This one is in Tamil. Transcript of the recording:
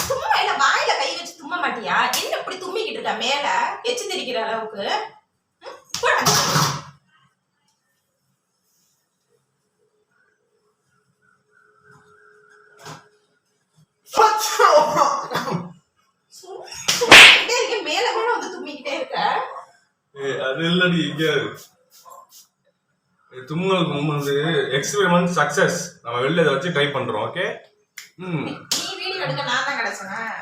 தும்மா இல்ல வாயில கை வச்சு தும்ம மாட்டியா? என்ன இப்படி தும்மிக்கிட்டு இருக்க மேல எச்சு தெரிக்கிற அளவுக்கு? மேல மேல வந்து தும்மிக்கிட்டே இருக்க. அது இல்லடி இங்க தும்முகளுக்கு வந்து எக்ஸ்பெரிமெண்ட் சக்சஸ். நம்ம வெளில இதை வச்சு ட்ரை பண்றோம். ஓகே நீ வீடியோ எடுக்க நான் தான் கிடைச்சேன்.